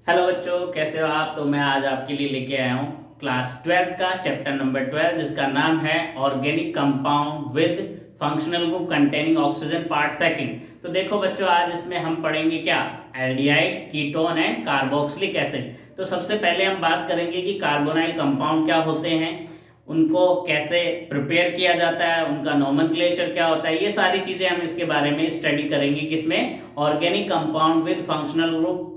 Hello बच्चों, कैसे हो आप। तो मैं आज आपके लिए लेके आया हूँ क्लास 12 का चैप्टर नंबर 12, जिसका नाम है organic compound with functional group containing oxygen part second. तो देखो बच्चों, आज इसमें हम पढ़ेंगे क्या, aldehyde, ketone and carboxylic acid. तो सबसे पहले हम बात करेंगे कि कार्बोनाइल कंपाउंड क्या होते हैं, उनको कैसे प्रिपेयर किया जाता है, उनका नोमेनक्लेचर क्या होता है। ये सारी चीजें हम इसके बारे में स्टडी करेंगे किसमें, organic compound with functional group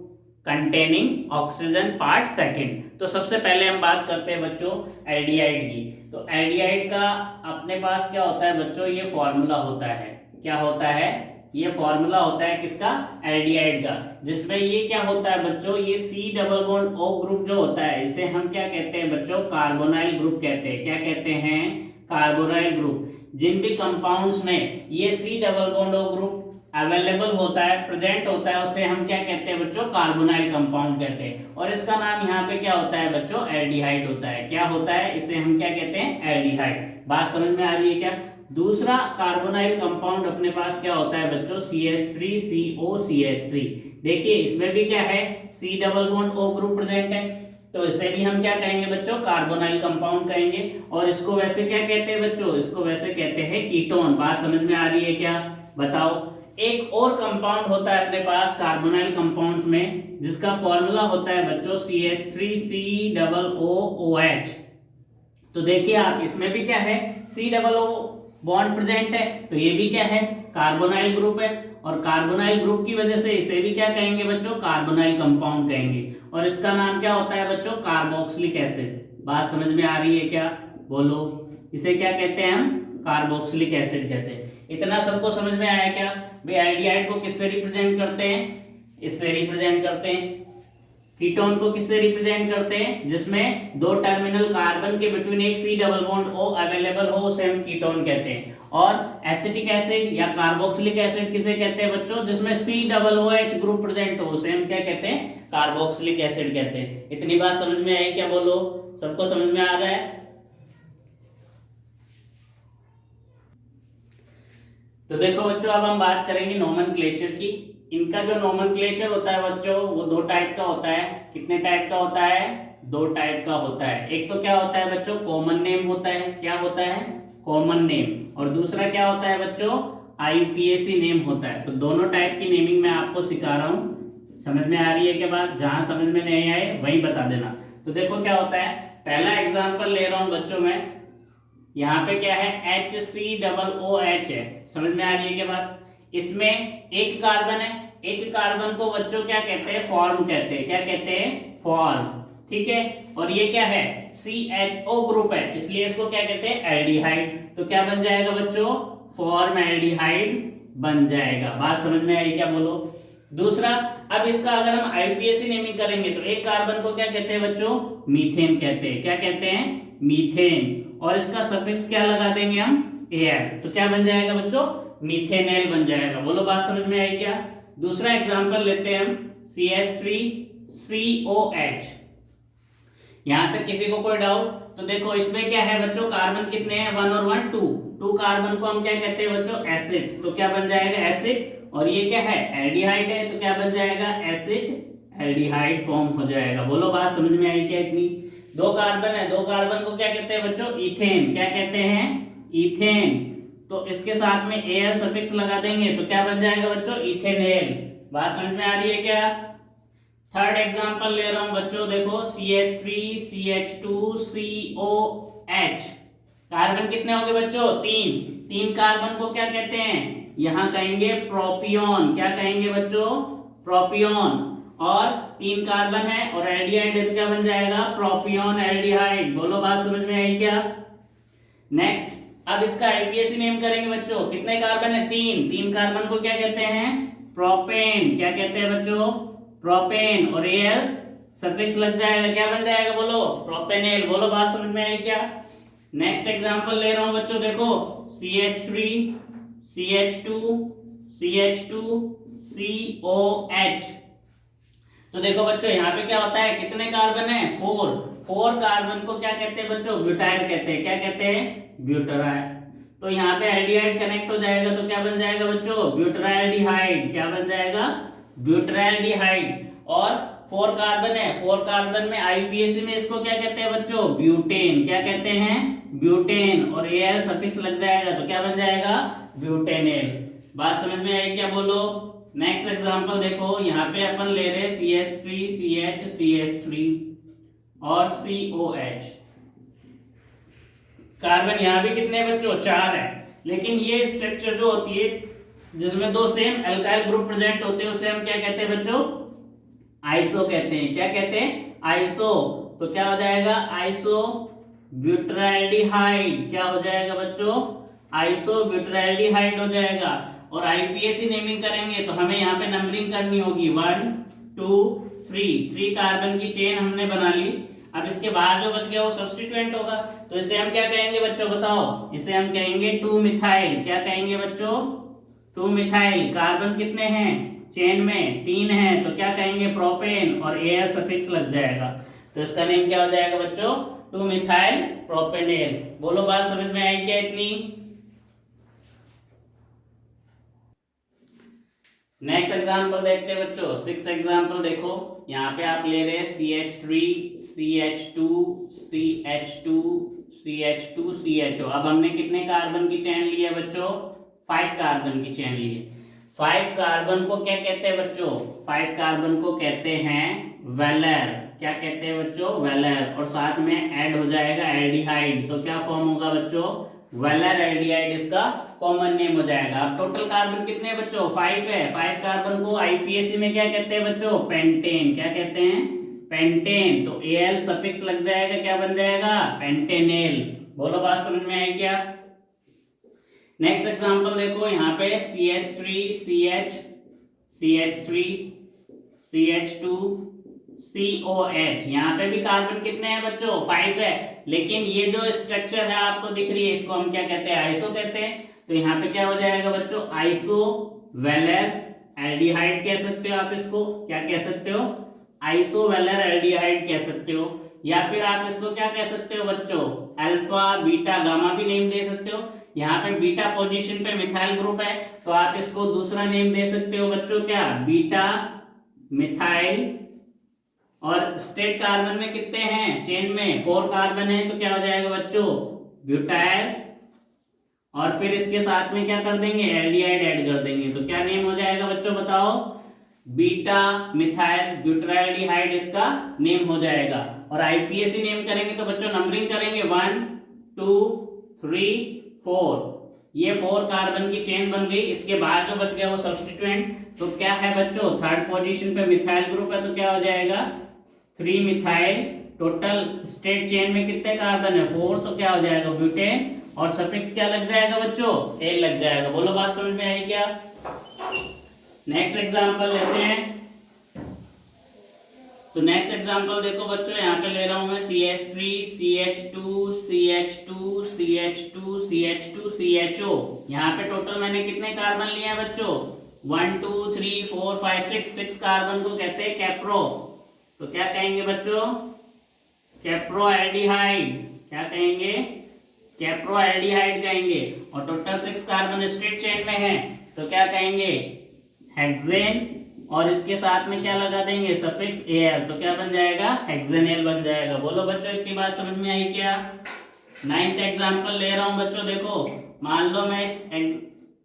containing oxygen part second. तो सबसे पहले हम बात करते हैं बच्चों एल्डिहाइड की। तो एल्डिहाइड का अपने पास क्या होता है बच्चों, ये फॉर्मूला होता है। क्या होता है, ये फॉर्मूला होता है किसका, एल्डिहाइड का, जिसमें ये क्या होता है बच्चों, ये C double bond O group जो होता है, इसे हम क्या कहते हैं बच्चों, कार्बोनाइल ग्रुप कहते हैं। क्या कहते हैं, कार्बोनाइल ग्रुप। जिन भी कंपाउंड्स में ये C double bond O group available होता है, प्रेजेंट होता है, उसे हम क्या कहते हैं बच्चों, कार्बोनाइल कंपाउंड कहते हैं। और इसका नाम यहाँ पे क्या होता है बच्चों, एल्डिहाइड होता है। क्या होता है, इसे हम क्या कहते हैं, एल्डिहाइड। बात समझ में आ रही है क्या। दूसरा कार्बोनाइल कंपाउंड अपने पास क्या होता है बच्चों, CH3COCH3। देखिए इसमें भी क्या है, C double bond O group present है, तो इसे भी हम क्या कहेंगे बच्चों, कार्बोनाइल कंपाउंड कहेंगे। और इसको वैसे क्या कहते हैं बच्चों, इसको वैसे कहते हैं कीटोन। बात समझ में आ रही है क्या, बताओ। एक और कंपाउंड होता है अपने पास कार्बोनाइल कंपाउंड में, जिसका फॉर्मूला होता है बच्चों CH3COOH। तो देखिए आप, इसमें भी क्या है, C double O bond present है, तो ये भी क्या है, कार्बोनाइल ग्रुप है। और कार्बोनाइल ग्रुप की वजह से इसे भी क्या कहेंगे बच्चों, कार्बोनाइल कंपाउंड कहेंगे। और इसका नाम क्या होता है बच्चों, कार्बोक्सिलिक एसिड। बात समझ में आ रही है क्या, बोलो। इसे क्या कहते हैं हम, कार्बोक्सिलिक एसिड कहते हैं। इतना सबको समझ में आया क्या भाई। एल्डिहाइड को किससे रिप्रेजेंट करते हैं, इससे रिप्रेजेंट करते हैं। कीटोन को किससे रिप्रेजेंट करते हैं, जिसमें दो टर्मिनल कार्बन के बिटवीन एक C double bond O available हो, उसे हम कीटोन कहते हैं। और एसिटिक एसिड या कार्बोक्सिलिक एसिड किसे कहते हैं बच्चों, जिसमें C double OH group present हो, उसे हम क्या कहते हैं, कार्बोक्सिलिक एसिड कहते हैं। इतनी बात समझ में आई क्या, बोलो। सबको समझ में आ रहा है। तो देखो बच्चों, अब हम बात करेंगे नोमेनक्लेचर की। इनका जो नोमेनक्लेचर होता है बच्चों, वो दो टाइप का होता है। कितने टाइप का होता है, दो टाइप का होता है। एक तो क्या होता है बच्चों, कॉमन नेम होता है। क्या होता है, कॉमन नेम। और दूसरा क्या होता है बच्चों, IUPAC नेम होता है। तो दोनों टाइप की नेमिंग मैं आपको सिखा रहा हूँ। समझ में आ रही है क्या बात, जहां समझ में नहीं आए वही बता देना। तो देखो क्या होता है, पहला एग्जाम्पल ले रहा हूं बच्चों मैं। यहाँ पे क्या है, HCOOH है। समझ में आ रही है क्या बात। इसमें एक कार्बन है, एक कार्बन को बच्चों क्या कहते हैं, फॉर्म कहते हैं। क्या कहते हैं, फॉर्म। ठीक है। और ये क्या है, CHO ग्रुप है, इसलिए इसको क्या कहते हैं, एल्डिहाइड। तो क्या बन जाएगा बच्चों, फॉर्म एल्डिहाइड बन जाएगा। बात समझ में आई क्या, बोलो। दूसरा, अब इसका अगर हम IUPAC नेमिंग करेंगे, तो एक कार्बन को क्या कहते हैं बच्चों, मीथेन कहते हैं। क्या कहते हैं, मीथेन। और इसका सफिक्स क्या लगा देंगे हम, Al। तो क्या बन जाएगा बच्चों, मीथेनेल बन जाएगा। बोलो, बात समझ में आई क्या। दूसरा एग्जांपल लेते हैं हम, CH3COH। यहां तक किसी को कोई डाउट। तो देखो इसमें क्या है बच्चों, कार्बन कितने हैं, 1 और 1 2। टू कार्बन को हम क्या कहते हैं बच्चों, एसिड। तो क्या बन जाएगा, एसिड। और ये क्या है, एल्डिहाइड है, तो क्या बन जाएगा, एसिड एल्डिहाइड फॉर्म हो जाएगा। बोलो, बात समझ में आई क्या इतनी। दो कार्बन है, दो कार्बन को क्या कहते हैं बच्चों, इथेन। क्या कहते हैं, इथेन। तो इसके साथ में Al सफिक्स लगा देंगे, तो क्या बन जाएगा बच्चों, इथेनेल। बात समझ में आ रही है क्या। थर्ड एग्जांपल ले रहा हूं बच्चों, देखो CH3CH2COH। कार्बन कितने हो गए बच्चों, तीन। तीन कार्बन को क्या कहते हैं, यहां कहेंगे प्रोपियोन। क्या कहेंगे बच्चों, प्रोपियोन। और तीन कार्बन है और एल्डिहाइड है, तो क्या बन जाएगा, प्रोपियोन एल्डिहाइड। बोलो, बात समझ में आई क्या। नेक्स्ट, अब इसका IUPAC नेम करेंगे बच्चों। कितने कार्बन है, तीन। तीन कार्बन को क्या कहते हैं, प्रोपेन। क्या कहते हैं बच्चों, प्रोपेन। और Al सफिक्स लग जाएगा, क्या बन जाएगा, बोलो, प्रोपेनेल। बोलो, बात समझ में आई क्या। नेक्स्ट एग्जांपल ले रहा हूं बच्चों, देखो CH3CH2CH2COH। तो देखो बच्चों, यहाँ पे क्या होता है, कितने कार्बन है, 4। 4 कार्बन को क्या कहते हैं बच्चों, ब्यूटाइल कहते हैं। क्या कहते हैं, ब्यूटराइल। तो यहाँ पे एल्डिहाइड कनेक्ट हो जाएगा, तो क्या बन जाएगा बच्चों, ब्यूटराइल्डिहाइड। क्या बन जाएगा, ब्यूटराइल्डिहाइड। और 4 कार्बन है, 4 कार्बन में आईपीएसी में इसको क्या कहते हैं बच्चों, ब्यूटेन। क्या कहते हैं, ब्यूटेन, और एल सफिक्स लग जाएगा तो क्या बन जाएगा, ब्यूटेनेल। बात समझ में आई क्या, बोलो। नेक्स्ट एग्जांपल देखो, यहाँ पे अपन ले रहे CH3 CH CH3 और COH। कार्बन यहाँ भी कितने बच्चों, 4 है, लेकिन ये स्ट्रक्चर जो होती है जिसमें 2 सेम एल्काइल ग्रुप प्रेजेंट होते हैं उसे हम क्या कहते हैं बच्चों, आइसो कहते हैं। क्या कहते हैं, आइसो। तो क्या हो जाएगा, आइसो ब्यूटाइलडिहाइड। क्या हो जाएगा बच्चों, आइसो ब्यूटाइलडिहाइड हो जाएगा। और आईपीएसी नेमिंग करेंगे तो हमें यहाँ पे नंबरिंग करनी होगी 1 2 3 कार्बन की चेन हमने बना ली। अब इसके बाहर जो बच गया वो सब्स्टिट्यूएंट होगा, तो इसे हम क्या कहेंगे बच्चों, बताओ। इसे हम कहेंगे 2 मिथाइल। क्या कहेंगे बच्चों, 2 मिथाइल। कार्बन कितने हैं चेन में, 3 हैं, तो क्या कहेंगे, प्रोपेन, और एल सफिक्स लग जाएगा। तो इसका नेम क्या हो जाएगा बच्चों, 2 मिथाइल प्रोपेनेल। बोलो बात समझ में आई क्या इतनी। नेक्स्ट एग्जांपल देखते हैं बच्चों, 6 एग्जांपल देखो। यहाँ पे आप ले रहे हैं CH3 CH2 CH2 CH2 CHO। अब हमने कितने कार्बन की चेन ली है बच्चों, 5 कार्बन की चेन ली है। 5 कार्बन को क्या कहते हैं बच्चों, 5 कार्बन को कहते हैं वेलर। क्या कहते हैं बच्चों, वेलर। और साथ में ऐड हो जाएगा एल्डिहाइड, तो क्या फॉर्म होगा बच्चों, वेलर एल्डिहाइड, इसका कॉमन नेम हो जाएगा। अब टोटल कार्बन कितने बच्चों, 5 है। 5 कार्बन को आईपीएसी में क्या कहते हैं बच्चों, पेंटेन। क्या कहते हैं, पेंटेन। तो एल सफिक्स लग जाएगा, क्या बन जाएगा, पेंटेनेल। बोलो बात समझ में आई क्या। नेक्स्ट एग्जांपल देखो, यहाँ पे CH3 CH CH3 CH2 COH। यहाँ पे भी कार्बन कितने हैं बच्चों, 5 है, लेकिन ये जो स्ट्रक्चर है आपको दिख रही है, इसको हम क्या कहते हैं, आइसो कहते हैं। तो यहाँ पे क्या हो जाएगा बच्चों, आइसो वेलर एल्डिहाइड कह सकते हो आप इसको। क्या कह सकते हो, आइसो वेलर एल्डिहाइड कह सकते हो। या फिर आप इसको क्या कह सकते हो बच्चों, अल्फा बीटा गामा भी नेम दे सकते हो। यहाँ पे बीटा पोजीशन पे मिथाइल ग्रुप है, तो आप इसको दूसरा नेम दे सकते हो बच्चों, क्या, बीटा मिथाइल। और स्टेट कार्बन में कितने हैं चेन में, 4 कार्बन है, तो क्या हो जाएगा बच्चों, ब्यूटाइल। और फिर इसके साथ में क्या कर देंगे, एल्डिहाइड ऐड कर देंगे, तो क्या नेम हो जाएगा बच्चों, बताओ, बीटा मिथाइल ब्यूटाइलडिहाइड इसका नेम हो जाएगा। और आईपीएसी नेम करेंगे तो बच्चों नंबरिंग करेंगे 1 2 3 4। ये 4 कार्बन की चेन बन गई। इसके बाद जो बच गया वो सब्स्टिट्यूएंट, तो क्या है बच्चों, 3rd पोजीशन पे मिथाइल ग्रुप है, तो क्या हो जाएगा, 3 मिथाइल। टोटल स्टेट चेन में कितने कार्बन है, 4, तो क्या हो जाएगा, ब्यूटेन। और सफिक्स क्या लग जाएगा बच्चों, एल लग जाएगा। बोलो बात समझ में आई क्या। नेक्स्ट एग्जांपल लेते हैं। तो नेक्स्ट एग्जांपल देखो बच्चों, यहाँ पे ले रहा हूं मैं CH3 CH2 CH2 CH2 CH2 CHO। यहाँ पे टोटल मैंने कितने कार्बन लिए हैं बच्चों, 1 2 3 4 5 6 कार्बन को कहते हैं कैप्रो। तो क्या कहेंगे बच्चों, कैप्रो एल्डिहाइड। क्या कहेंगे, कैप्रो एल्डिहाइड कहेंगे। और टोटल 6 कार्बन स्ट्रेट चेन में है, तो क्या कहेंगे, हेक्सेन। और इसके साथ में क्या लगा देंगे, सफिक्स एल, तो क्या बन जाएगा, हेक्सेनेल बन जाएगा। बोलो बच्चों इतनी बात समझ में आई क्या। 9th एग्जांपल ले रहा हूं बच्चों, देखो मान लो मैं इस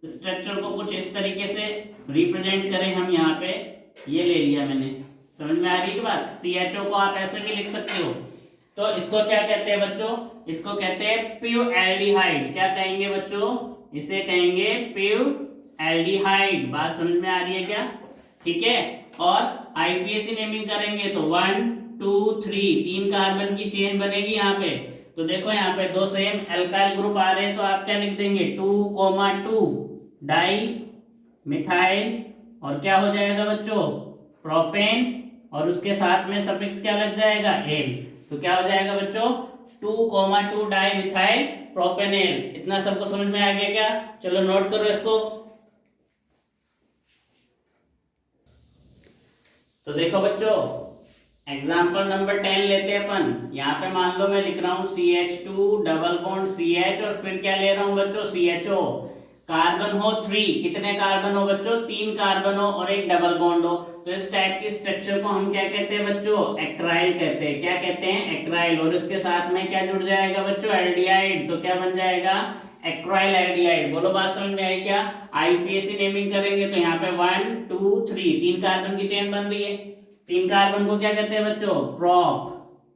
स्ट्रक्चर को कुछ इस तरीके से रिप्रेजेंट करें हम, यहाँ पे ये ले लिया मैंने, समझ में आ रही है बात। CHO को आप ऐसे भी लिख सकते हो। तो इसको क्या कहते हैं बच्चों, इसको कहते हैं प्यू एल्डिहाइड। क्या कहेंगे बच्चों, इसे कहेंगे प्यू एल्डिहाइड। बात समझ में आ रही है क्या, ठीक है। और आईपीएसी नेमिंग करेंगे तो 1 2 3 कार्बन की चेन बनेगी यहाँ पे। तो देखो यहाँ पे 2 सेम एल्काइल ग्रुप आ रहे हैं, तो आप क्या लिख देंगे, 2,2 डाई मिथाइल। और क्या हो जाएगा बच्चों, प्रोपेन। और उसके साथ में सफिक्स क्या लग जाएगा, एल। तो क्या हो जाएगा बच्चों, 2,2 डाई मिथाइल प्रोपेनेल। इतना सबको समझ में आ गया क्या, चलो नोट करो इसको। तो देखो बच्चों एग्जाम्पल नंबर 10 लेते हैं अपन। यहाँ पे मान लो मैं लिख रहा हूँ CH2 डबल बॉन्ड CH, और फिर क्या ले रहा हूँ बच्चों, CHO। कार्बन हो 3, कितने कार्बन हो बच्चों, 3 कार्बन हो और एक डबल बॉन्ड हो। तो इस टाइप की स्ट्रक्चर को हम क्या कहते हैं बच्चों, एक्ट्राइल कहते हैं। क्या कहते हैं, एक्ट्राइल। और इसके साथ में क्या जुड़ जाएगा बच्चों, एल्डिहाइड। तो क्या बन जाएगा, एक्ट्राइल एल्डिहाइड। बोलो बात समझ में आई क्या। आईपीएसी नेमिंग करेंगे तो यहाँ पे 1 2 3 तीन कार्बन की चेन बन रही है। तीन कार्बन को क्या कहते हैं बच्चों,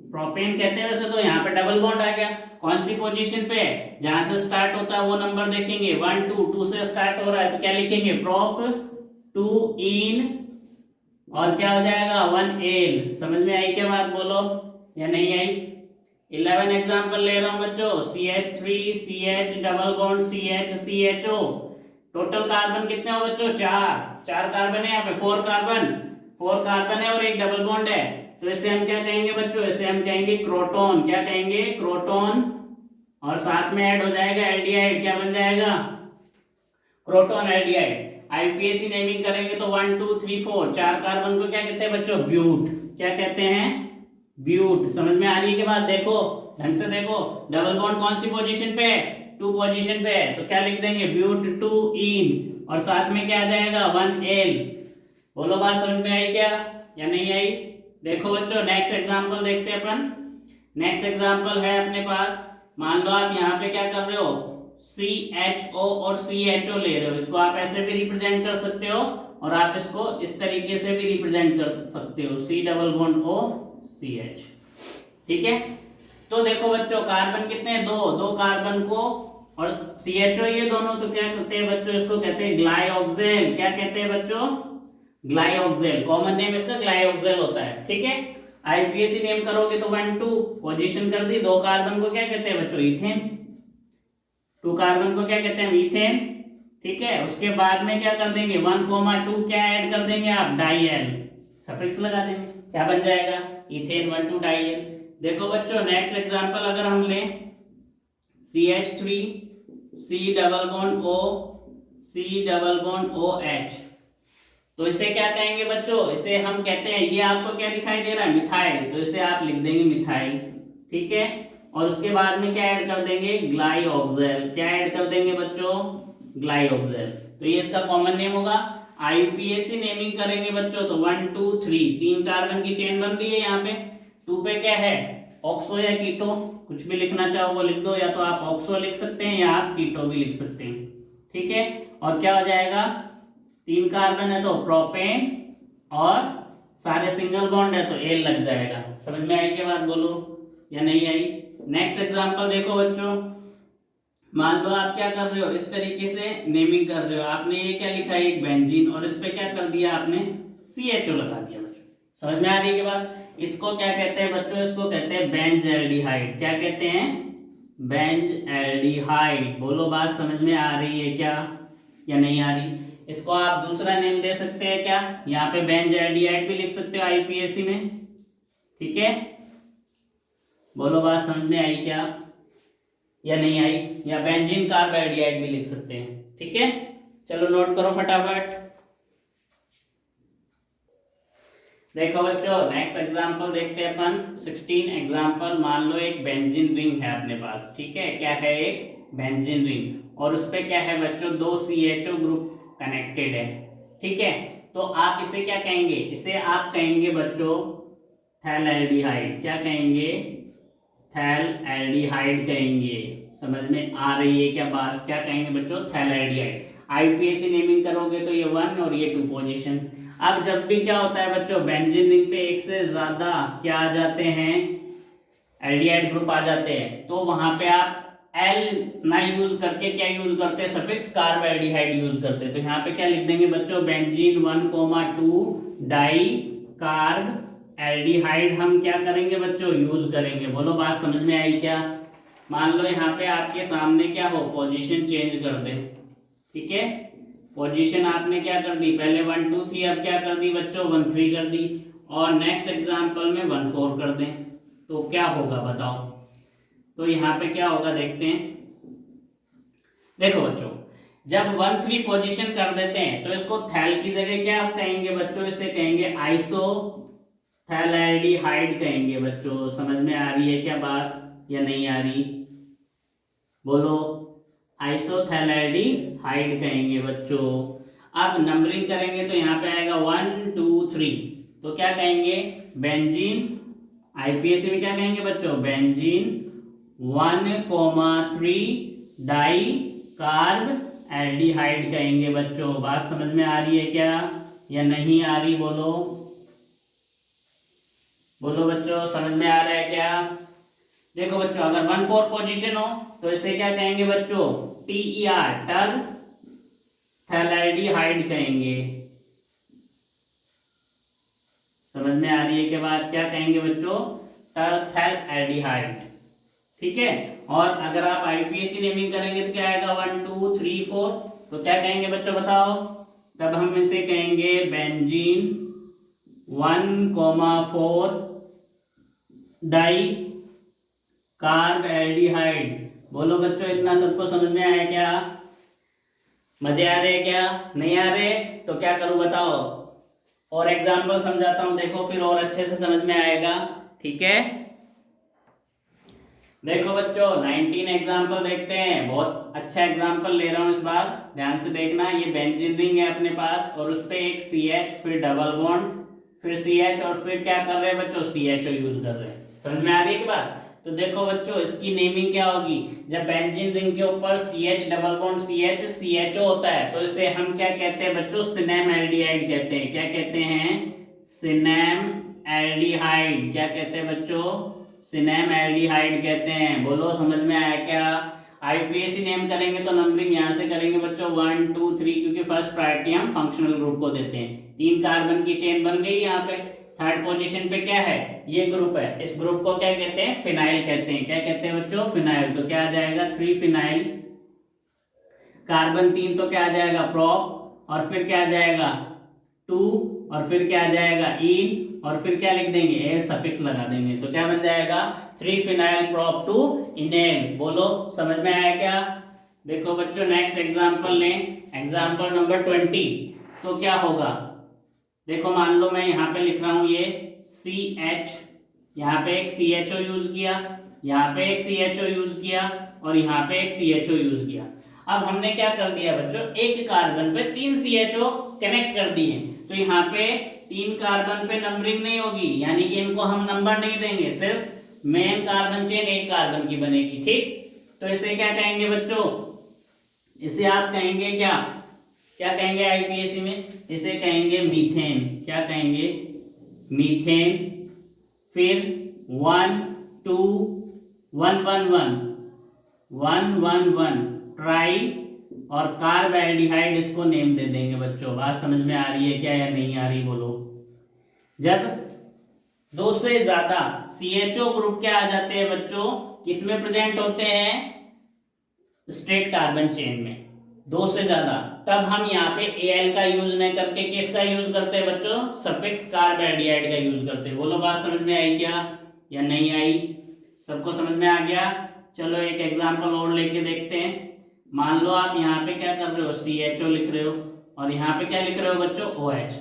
प्रोपेन कहते हैं। वैसे तो यहाँ पे डबल बॉन्ड आ गया। कौन सी पोजीशन पे, जहां से स्टार्ट होता है वो नंबर देखेंगे, 1 2 2 से स्टार्ट हो रहा है तो क्या लिखेंगे, प्रोप 2 इन, और क्या हो जाएगा 1 एल। समझ में आई क्या बात, बोलो या नहीं आई। 11 एग्जांपल ले रहा हूं बच्चों, CH3 CH double bond CH CHO। Total carbon कितने हो बच्चों, चार कार्बन है यहाँ पे, 4 कार्बन है और एक डबल बॉन्ड है। तो इसे हम क्या कहेंगे बच्चों, इसे हम कहेंगे क्रोटोन। क्या कहेंगे, क्रोटोन। और साथ में ऐड हो जाएगा एल्डिहाइड। क्या बन जाएगा, क्रोटोन एल्डिहाइड। आईपीएसी नेमिंग करेंगे तो 1 2 3 4 चार कार्बन को क्या कहते हैं बच्चों, ब्यूट। क्या कहते हैं, ब्यूट। समझ में आ रही है के बाद, देखो ढंग से देखो, डबल बॉन्ड कौन सी पोजीशन पे है, 2 पोजीशन पे है। तो क्या लिख देंगे, ब्यूट 2 इन, और साथ में क्या आ जाएगा 1 एल। बोलो बात समझ में आई क्या या नहीं आई। देखो बच्चों नेक्स्ट एग्जांपल देखते हैं अपन। नेक्स्ट एग्जांपल है अपने पास, मान लो आप यहाँ पे क्या कर रहे हो, CHO और CHO ले रहे हो। इसको आप ऐसे भी रिप्रेजेंट कर सकते हो और आप इसको इस तरीके से भी रिप्रेजेंट कर सकते हो, C double bond O CH। ठीक है। तो देखो बच्चों कार्बन कितने हैं, दो कार्बन को और CHO ये दोनों, तो क्या कहते हैं बच्चों, इसको कहते हैं ग्लाइऑक्सेल। क्या कहते हैं बच्चों, ग्लाइऑक्सेल। कॉमन नेम इसका ग्लाइऑक्सेल होता है। ठीक है। आईपीएसी नेम करोगे तो 1 2 पोजीशन कर दी। दो कार्बन को क्या कहते हैं बच्चों, इथेन। 2 कार्बन को क्या कहते हैं, मीथेन। ठीक है। उसके बाद में क्या कर देंगे, 1 2 क्या ऐड कर देंगे आप, डाइएल, सफिक्स लगा देंगे। क्या बन जाएगा, इथेन 1 2 डाइएल। देखो बच्चों नेक्स्ट एग्जांपल अगर हम लें, CH3 C double bond O C double bond OH। तो इसे क्या कहेंगे बच्चों, इसे हम कहते हैं, ये आपको क्या दिखाई दे रहा है, मिथाइल। तो इसे आप लिख देंगे मिथाइल। ठीक है। और उसके बाद में क्या ऐड कर देंगे, ग्लाइऑक्सेल। क्या ऐड कर देंगे बच्चों, ग्लाइऑक्सेल। तो ये इसका कॉमन नेम होगा। आईपीएसी नेमिंग करेंगे बच्चों तो 1 2 3 तीन कार्बन की चेन बन रही है। यहाँ पे 2 पे क्या है, ऑक्सो या कीटो, कुछ भी लिखना चाहो वो लिख दो, या तो आप ऑक्सो लिख सकते हैं या आप कीटो भी लिख सकते हैं। ठीक है। और क्या हो जाएगा, 3 कार्बन है तो प्रोपेन, और सारे सिंगल बॉन्ड है तो एल लग जाएगा। समझ में आई क्या बात, बोलो या नहीं आई। नेक्स्ट एग्जांपल देखो बच्चों, मान लो आप क्या कर रहे हो, इस तरीके से नेमिंग कर रहे हो। आपने ये क्या लिखा है, एक बेंजीन, और इस पे क्या कर दिया आपने, CHO लगा दिया बच्चों। समझ में आ रही है के बाद। इसको क्या कहते हैं बच्चों, इसको कहते हैं बेंजल्डिहाइड। क्या कहते हैं, बेंजल्डिहाइड। बोलो बात समझ में आ रही है क्या या नहीं आ रही। इसको आप दूसरा नेम दे सकते हैं क्या, यहाँ पे बेंजल्डिहाइड भी लिख सकते हो आईपीएसी में। ठीक है। बोलो बात समझ में आई क्या या नहीं आई, या बेंजीन कार्बाइडिहाइड भी लिख सकते हैं। ठीक है। चलो नोट करो फटाफट। देखो बच्चों नेक्स्ट एग्जांपल देखते हैं अपन, 16 एग्जांपल। मान लो एक बेंजीन रिंग है अपने पास। ठीक है। क्या है, एक बेंजीन रिंग, और उस पे क्या है बच्चों, 2 CHO ग्रुप कनेक्टेड है। ठीक है। तो आप इसे क्या कहेंगे, इसे आप कहेंगे बच्चों थैलेल्डिहाइड। क्या कहेंगे, थैलेल्डिहाइड कहेंगे। समझ में आ रही है क्या बात, क्या कहेंगे बच्चों, थैलेल्डिहाइड। आईपीएसी नेमिंग करोगे तो ये 1 और ये 2 पोजीशन। अब जब भी क्या होता है बच्चों, बेंजीन रिंग पे एक से ज्यादा क्या आ जाते हैं, एल्डिहाइड ग्रुप आ जाते हैं, तो वहां पे आप एल ना यूज करके क्या यूज करते हैं, सफिक्स कार्बल्डिहाइड यूज करते हैं। तो यहाँ पे क्या लिख देंगे बच्चों, बेंजीन 1 2 डाई कार्ब एल्डिहाइड हम क्या करेंगे बच्चों, यूज करेंगे। बोलो बात समझ में आई क्या। मान लो यहाँ पे आपके सामने क्या हो, पोजीशन चेंज कर दे। ठीक है। पोजीशन आपने क्या कर दी, पहले 1 2 थी, अब क्या कर दी बच्चों 1 3 कर दी, और नेक्स्ट एग्जांपल में 1 4 कर दें, तो क्या होगा बताओ। तो यहाँ पे क्या होगा देखते हैं। देखो बच्चों जब 1 3 पोजीशन कर देते हैं तो इसको थैल की जगह क्या आप कहेंगे बच्चों, इसे कहेंगे आइसो थैलेल्डिहाइड कहेंगे बच्चों। समझ में आ रही है क्या बात या नहीं आ रही, बोलो। आइसोथैलेल्डिहाइड कहेंगे बच्चों। अब नंबरिंग करेंगे तो यहाँ पे आएगा 1 2 3, तो क्या कहेंगे बेंजीन, आईपीएसी में क्या कहेंगे बच्चों बेंजीन 1,3 डाई कार्ब एल्डिहाइड कहेंगे बच्चों। बात समझ में आ रही है क्या या नहीं आ रही, बोलो बोलो बच्चों, समझ में आ रहा है क्या? देखो बच्चों, अगर 1,4 पोजीशन हो तो इसे क्या कहेंगे बच्चों TER टर थैलेडिहाइड कहेंगे। समझ में आ रही है के बाद क्या कहेंगे बच्चों टरथैलेडिहाइड, ठीक है। और अगर आप आईपीएसी नेमिंग करेंगे तो क्या आएगा 1 2 3 4, तो क्या कहेंगे बच्चों बताओ, तब हम इसे कहेंगे बेंजीन 1,4 डाई कार्ब एल्डिहाइड। बोलो बच्चों, इतना सबको समझ में आया क्या? मजे आ रहे क्या, नहीं आ रहे? तो क्या करूं बताओ, और एग्जाम्पल समझाता हूं, देखो फिर और अच्छे से समझ में आएगा, ठीक है। देखो बच्चों 19 एग्जाम्पल देखते हैं, बहुत अच्छा एग्जाम्पल ले रहा हूं इस बार, ध्यान से देखना। ये बेंजीन रिंग है अपने पास और उस पे एक CH, फिर डबल बॉन्ड, फिर CH और फिर क्या कर रहे हैं बच्चों CHO यूज कर रहे हैं। समझ में आ रही है कि बात? तो देखो बच्चों इसकी नेमिंग क्या होगी, जब बेंजीन रिंग के ऊपर CH double bond CH CHO होता है तो इसे हम क्या कहते हैं बच्चों सिनेम एल्डिहाइड कहते हैं। क्या कहते हैं? सिनेम एल्डिहाइड। क्या कहते हैं बच्चों? सिनेम एल्डिहाइड कहते हैं। बोलो समझ में आया क्या? आईपीएसी नेम करेंगे तो नंबरिंग यहाँ से करेंगे बच्चों 1 2 3, क्योंकि फर्स्ट प्रायोरिटी हम फंक्शनल ग्रुप को देते हैं। 3 कार्बन की चेन बन गई यहाँ पे। थर्ड पोजीशन पे क्या है, ये ग्रुप है, इस ग्रुप को क्या कहते हैं फिनाइल कहते हैं। क्या कहते हैं बच्चों फिनाइल। तो क्या आ जाएगा 3 फिनाइल, कार्बन 3 तो क्या आ जाएगा प्रोप, और फिर क्या आ जाएगा 2, और फिर क्या आ जाएगा इन, और फिर क्या लिख देंगे एल सफिक्स लगा देंगे, तो क्या बन जाएगा 3 फिनाइल प्रोप 2 इनेल। बोलो समझ में आया क्या? देखो बच्चों नेक्स्ट एग्जांपल लें, एग्जांपल नंबर 20। तो क्या होगा, देखो मान लो मैं यहाँ पे लिख रहा हूँ ये CH, यहाँ पे एक CHO यूज किया, यहाँ पे एक CHO यूज किया, और यहाँ पे एक CHO यूज किया। अब हमने क्या कर दिया बच्चों, एक कार्बन पे 3 CHO कनेक्ट कर दिए, तो यहाँ पे 3 कार्बन पे नंबरिंग नहीं होगी, यानी कि इनको हम नंबर नहीं देंगे, सिर्फ मेन कार्बन चेन एक कार्बन की बनेगी, ठीक। तो इसे क्या कहेंगे बच्चों, इसे आप कहेंगे क्या, क्या कहेंगे आईपीएसी में, इसे कहेंगे मीथेन। क्या कहेंगे मीथेन। फिर 1 2 1 1 1 1 1 1 ट्राई और कार्ब एल्डिहाइड, इसको नेम दे देंगे बच्चों। बात समझ में आ रही है क्या या नहीं आ रही, बोलो। जब 2 से ज्यादा CHO ग्रुप क्या आ जाते हैं बच्चों, किसमें प्रेजेंट होते हैं, स्ट्रेट कार्बन चेन में, 2 से ज्यादा, तब हम यहाँ पे Al का यूज नहीं करके किसका यूज करते हैं बच्चों, सफिक्स कार्ब एल्डिहाइड का यूज करते हैं। बोलो बात समझ में आई क्या या नहीं आई? सबको समझ में आ गया? चलो एक एग्जांपल और लेके देखते हैं। मान लो आप यहाँ पे क्या कर रहे हो CHO लिख रहे हो, और यहाँ पे क्या लिख रहे हो बच्चों OH।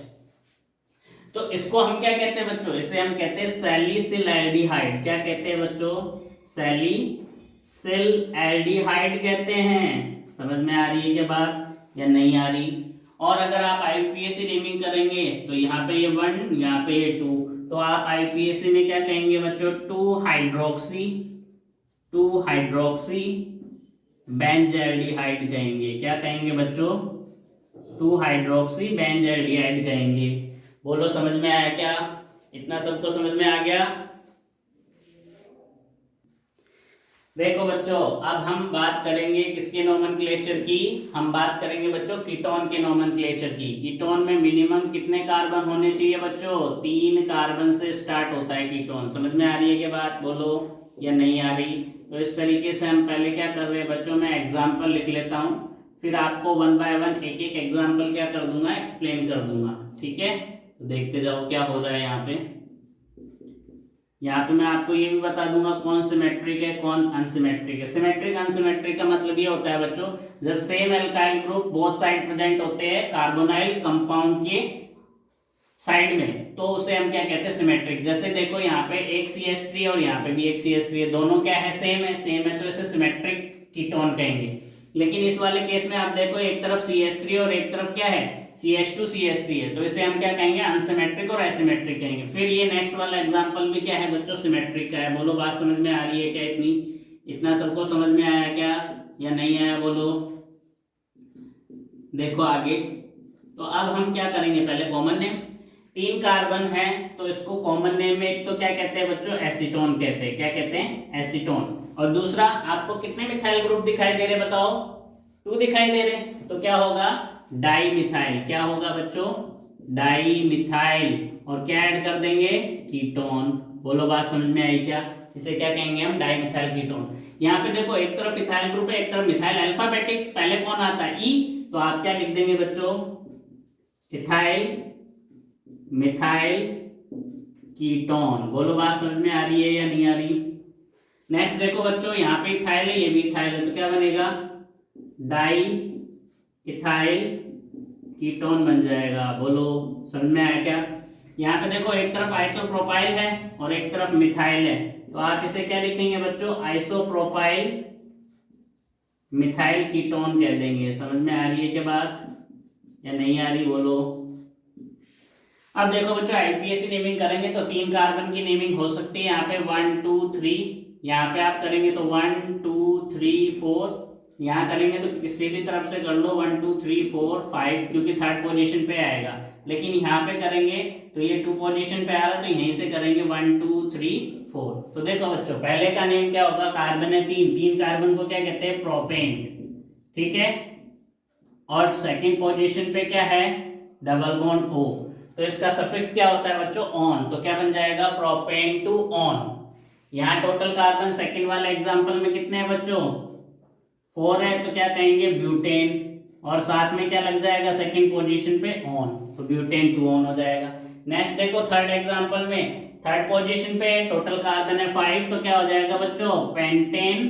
तो इसको हम क्या कहते हैं बच्चों, इसे हम कहते हैं सैलिसिल एल्डिहाइड। क्या कहते हैं बच्चों, सैलिसिल एल्डिहाइड कहते हैं। समझ में आ रही है क्या बात या नहीं आ रही? और अगर आप आईपीएसी नेमिंग करेंगे तो यहाँ पे ये 1, यहाँ पे ये 2, तो आप आईपीएसी में क्या कहेंगे बच्चों 2 हाइड्रोक्सी बेंजल्डिहाइड कहेंगे। क्या कहेंगे बच्चों 2 हाइड्रोक्सी बेंजल्डिहाइड कहेंगे। बोलो समझ में आया क्या? इतना सबको समझ में आ गया? देखो बच्चों अब हम बात करेंगे किसके नोमेनक्लेचर की, हम बात करेंगे बच्चों कीटोन के नोमेनक्लेचर की। कीटोन में मिनिमम कितने कार्बन होने चाहिए बच्चों, 3 कार्बन से स्टार्ट होता है कीटोन। समझ में आ रही है क्या बात, बोलो या नहीं आ रही? तो इस तरीके से हम पहले क्या कर रहे हैं बच्चों, मैं एग्जाम्पल लिख लेता हूँ, फिर आपको 1 बाय 1 एक एक एग्जाम्पल क्या कर दूंगा, एक्सप्लेन कर दूंगा, ठीक है। तो देखते जाओ क्या हो रहा है यहाँ पे। यहाँ पे मैं आपको ये भी बता दूंगा कौन सिमेट्रिक है कौन अनसिमेट्रिक है। सिमेट्रिक अनसिमेट्रिक का मतलब ये होता है बच्चों, जब same alkyl group both side present होते हैं कार्बोनाइल कंपाउंड के साइड में, तो उसे हम क्या कहते हैं सिमेट्रिक। जैसे देखो यहाँ पे एक CH3 और यहाँ पे भी एक CH3 है, दोनों क्या है सेम है, तो इसे सिमेट्रिक कीटोन कहेंगे। लेकिन इस वाले केस में आप देखो एक तरफ CH3 और एक तरफ क्या है CH2CH3 है, तो इसे हम क्या कहेंगे, अनसिमेट्रिक और एसिमेट्रिक कहेंगे। फिर ये नेक्स्ट वाला एग्जांपल भी क्या है बच्चों, सिमेट्रिक का है। बोलो बात समझ में आ रही है क्या, इतना सबको समझ में आया क्या या नहीं आया, बोलो। देखो आगे, तो अब हम क्या करेंगे, पहले कॉमन नेम। 3 कार्बन है तो इसको कॉमन नेम में एक तो क्या कहते हैं बच्चों, एसीटोन कहते हैं। क्या कहते हैं, एसीटोन। और दूसरा, आपको कितने मिथाइल ग्रुप दिखाई दे रहे बताओ, 2 दिखाई दे रहे, तो क्या होगा, डाई मिथाइल। क्या होगा बच्चों, डाई मिथाइल। और क्या ऐड कर देंगे, कीटोन। बोलो बात समझ में आई क्या, इसे क्या कहेंगे हम, डाई मिथाइल कीटोन। यहाँ पे देखो एक तरफ इथाइल ग्रुप है, एक तरफ मिथाइल। अल्फाबेटिक पहले कौन आता है, ई, तो आप क्या लिख देंगे बच्चों, इथाइल मिथाइल कीटोन। बोलो बात समझ में आ रही है या नहीं आ रही। नेक्स्ट देखो बच्चों, यहाँ पे इथाइल है, ये भी इथाइल है, तो क्या बनेगा, डाई इथाइल कीटोन बन जाएगा। बोलो समझ में आया क्या। यहाँ पे देखो एक तरफ आइसोप्रोपाइल है और एक तरफ मिथाइल है, तो आप इसे क्या लिखेंगे बच्चों, आइसोप्रोपाइल मिथाइल कीटोन कह देंगे। समझ में आ रही है क्या बात या नहीं आ रही, बोलो। अब देखो बच्चों, आईपीएससी नेमिंग करेंगे तो 3 कार्बन की नेमिंग हो सकती है। यहाँ पे 1 2 3, यहाँ पे आप करेंगे तो 1 2 3 4, यहाँ करेंगे तो किसी भी तरफ से कर लो 1 2 3 4 5, क्योंकि 3rd पोजीशन पे आएगा। लेकिन यहाँ पे करेंगे तो ये 2 पोजीशन पे आ रहा है, तो यहीं से करेंगे 1 2 3 4। तो देखो बच्चों, पहले का नेम क्या होगा, कार्बन है 3 कार्बन को क्या कहते हैं, प्रोपेन। ठीक है, और सेकंड पोजीशन पे क्या है, डबल बॉन्ड O, तो इसका सफिक्स क्या होता है बच्चों, ऑन। तो क्या बन जाएगा, प्रोपेन टू ऑन। यहाँ टोटल कार्बन सेकंड वाले एग्जांपल में कितने हैं बच्चों, 4 है, तो क्या कहेंगे, ब्यूटेन। और साथ में क्या लग जाएगा सेकंड पोजीशन पे, ऑन, तो ब्यूटेन टू ऑन हो जाएगा। नेक्स्ट देखो 3rd एग्जांपल में, 3rd पोजीशन पे टोटल कार्बन है 5, तो क्या हो जाएगा बच्चों, पेंटेन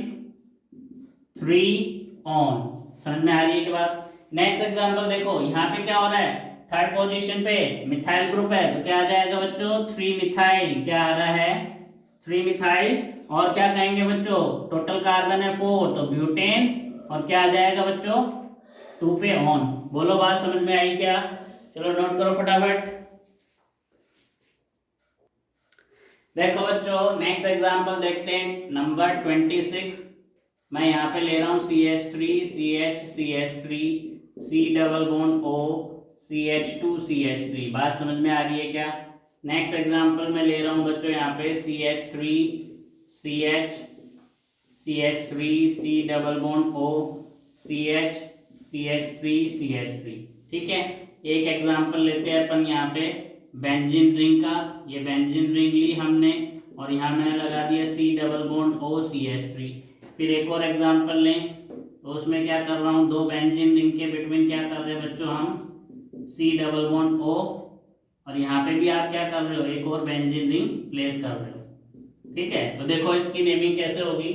3 ऑन। समझ में आ रही है की बात। नेक्स्ट एग्जांपल देखो, यहाँ पे क्या हो रहा है, 3rd पोजीशन पे मिथाइल ग्रुप है, तो क्या आ जाएगा बच्चों, 3 मिथाइल। क्या आ रहा है, 3 मिथाइल। और क्या कहेंगे बच्चों, टोटल कार्बन है 4, तो ब्यूटेन। और क्या आ जाएगा बच्चों, 2 पे ऑन। बोलो बात समझ में आई क्या, चलो नोट करो फटाफट। देखो बच्चों, नेक्स्ट एग्जांपल देखते हैं, नंबर 26। मैं यहाँ पे ले रहा हूँ CH3 CH CH3 C double bond O CH2 CH3। बात समझ में आ रही है क्या। नेक्स्ट एग्जांपल मैं ले रहा हूँ बच्चों यहाँ पे CH3 CH CH3 C double bond O CH CH3 CH3। ठीक है, एक एग्जांपल लेते हैं अपन यहाँ पे बेंजीन रिंग का। ये बेंजीन रिंग ली हमने और यहाँ मैंने लगा दिया C double bond O CH3। फिर एक और एग्जांपल लें, तो उसमें क्या कर रहा हूँ, 2 बेंजीन रिंग के बिटवीन क्या कर रहे हैं बच्चों, हम C डबल बॉन्ड O, और यहाँ पे भी आप क्या कर रहे हो, एक और बेंजीन रिंग प्लेस कर रहे हो। ठीक है, तो देखो इसकी नेमिंग कैसे होगी।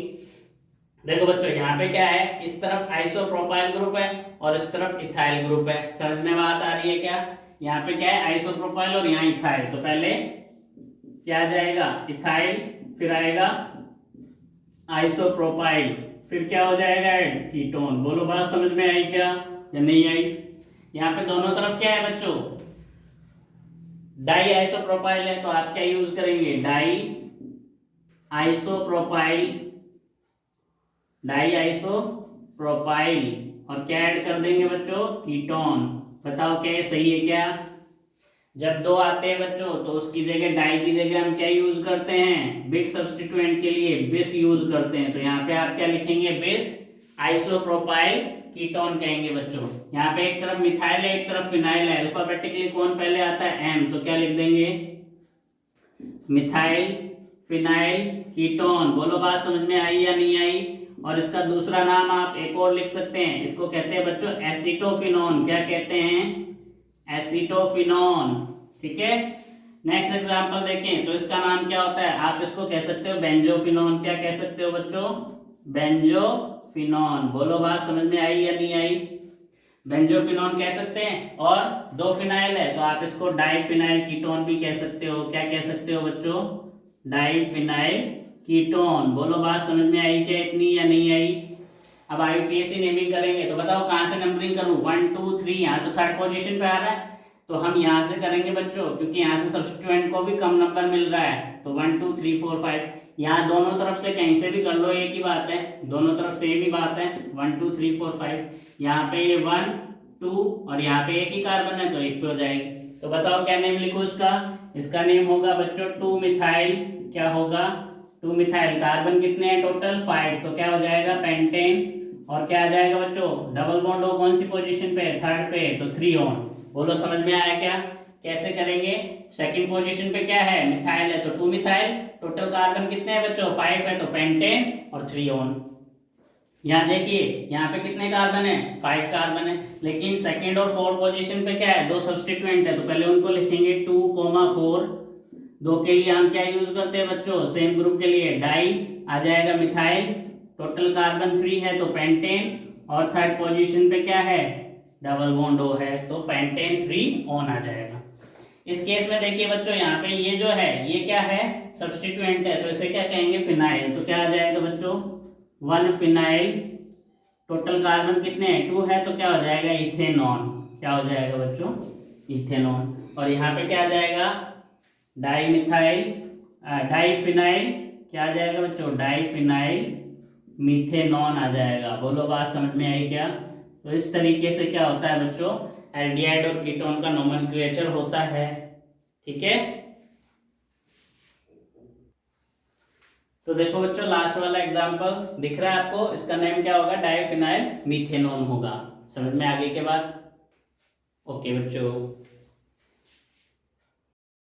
देखो बच्चों, यहाँ पे क्या है, इस तरफ आइसोप्रोपाइल ग्रुप है और इस तरफ इथाइल ग्रुप है। समझ में बात आ रही है क्या। यहाँ पे क्या है, आइसोप्रोपाइल और यहाँ इथाइल, तो पहले क्या आ जाएगा, इथाइल, फिर आएगा आइसोप्रोपाइल, फिर क्या हो जाएगा, कीटोन। बोलो बात समझ में आई क्या या नहीं आई। यहाँ पे दोनों तरफ क्या है बच्चों, डाई आइसोप्रोपाइल है, तो आप क्या यूज करेंगे, डाई आइसोप्रोपाइल, डाई आइसोप्रोपाइल, और क्या ऐड कर देंगे बच्चों, कीटोन। बताओ क्या ये सही है क्या। जब 2 आते हैं बच्चों तो उसकी जगह, डाई की जगह हम क्या यूज करते हैं, बिग सब्स्टिट्यूएंट के लिए बिस यूज करते हैं। तो यहाँ पे आप क्या लिखेंगे, बिस आइसोप्रोपाइल कीटोन कहेंगे बच्चों। यहाँ पे एक तरफ मिथाइल है, एक तरफ फिनाइल है। अल्फाबेटिकली कौन पहले आता है, M, तो क्या लिख देंगे, मिथाइल फिनाइल कीटोन। बोलो बात समझ में आई या नहीं आई। और इसका दूसरा नाम आप एक और लिख सकते हैं, इसको कहते हैं बच्चों एसीटोफिनोन। क्या कहते हैं, एसीटोफिनोन। ठीक है, नेक्स्ट एग्जांपल देखें तो इसका नाम क्या होता है, आप इसको कह सकते हो बेंजोफिनोन। क्या कह सकते हो बच्चों, बेंजोफिनोन। बोलो बात समझ में आई या नहीं आई। बेंजोफिनोन कह सकते हैं। और 2 फिनाइल है तो आप इसको डाइफिनाइल कीटोन भी कह सकते हो। क्या कह सकते हो बच्चों, डाइफिनाइल कीटोन। बोलो बात समझ में आई क्या इतनी या नहीं आई। अब IUPAC नेमिंग करेंगे तो बताओ कहाँ से नंबरिंग करूँ, 1 2 3, यहाँ तो थर्ड पोजीशन पे आ रहा है, तो हम यहाँ से करेंगे बच्चों, क्योंकि यहाँ से सब्स्टिट्यूएंट को भी कम नंबर मिल रहा है, तो 1 2 3 4 5, यहाँ दोनों तरफ से कहीं से भी कर लो एक ही बात है, दोनों तरफ से एक ही बात है, 1 2 3 4 5, यहाँ पे ये 1 2 और यहाँ पे एक ही कार्बन है तो एक पे हो जाएगी। तो बताओ क्या नेम लिखूं इसका, इसका नेम होगा बच्चों 2 मिथाइल, क्या होगा 2 मिथाइल, कार्बन कितने हैं टोटल 5, तो क्या हो जाएगा पेंटेन, और क्या आ जाएगा बच्चों डबल बॉन्ड हो कौन सी पोजीशन पे, थर्ड पे, तो 3 ऑन। बोलो समझ में आया क्या, कैसे करेंगे। सेकंड पोजीशन पे क्या है मिथाइल है, तो 2 मिथाइल, टोटल कार्बन कितने हैं बच्चों 5 है, तो पेंटेन और 3 ऑन। यहाँ देखिए यहाँ पे कितने कार्बन है 5 कार्बन है, लेकिन सेकंड और फोर्थ पोजीशन पे क्या है, दो सब्स्टिट्यूएंट है, तो पहले उनको लिखेंगे 2 4, दो के लिए हम क्या यूज करते हैं बच्चों, सेम ग्रुप के लिए डाई आ जाएगा मिथाइल, टोटल कार्बन 3 है तो पेंटेन, और थर्ड पोजीशन पे क्या है डबल बॉन्ड O है, तो पेंटेन 3 ऑन आ जाएगा। इस केस में देखिए बच्चों यहाँ पे ये जो है ये क्या है सब्स्टिट्यूएंट है, तो इसे क्या कहेंगे फिनाइल, तो क्या आ जाएगा बच्चों 1 फिनाइल, टोटल कार्बन कितने हैं 2 है, तो क्या हो जाएगा इथेनॉन, क्या हो जाएगा बच्चों इथेनॉन, और यहाँ पे क्या आ जाएगा डाई मिथाइल डाई फिनाइल, क्या आ जाएगा बच्चों डाई फिनाइल मीथेनॉन आ जाएगा। बोलो बात समझ में आई क्या। तो इस तरीके से क्या होता है बच्चों एल्डिहाइड और कीटोन का नोमेनक्लेचर होता है, ठीक है। तो देखो बच्चों लास्ट वाला एग्जांपल दिख रहा है आपको, इसका नेम क्या होगा डाईफिनाइल मीथेनॉन होगा। समझ में आगे के बाद ओके बच्चों।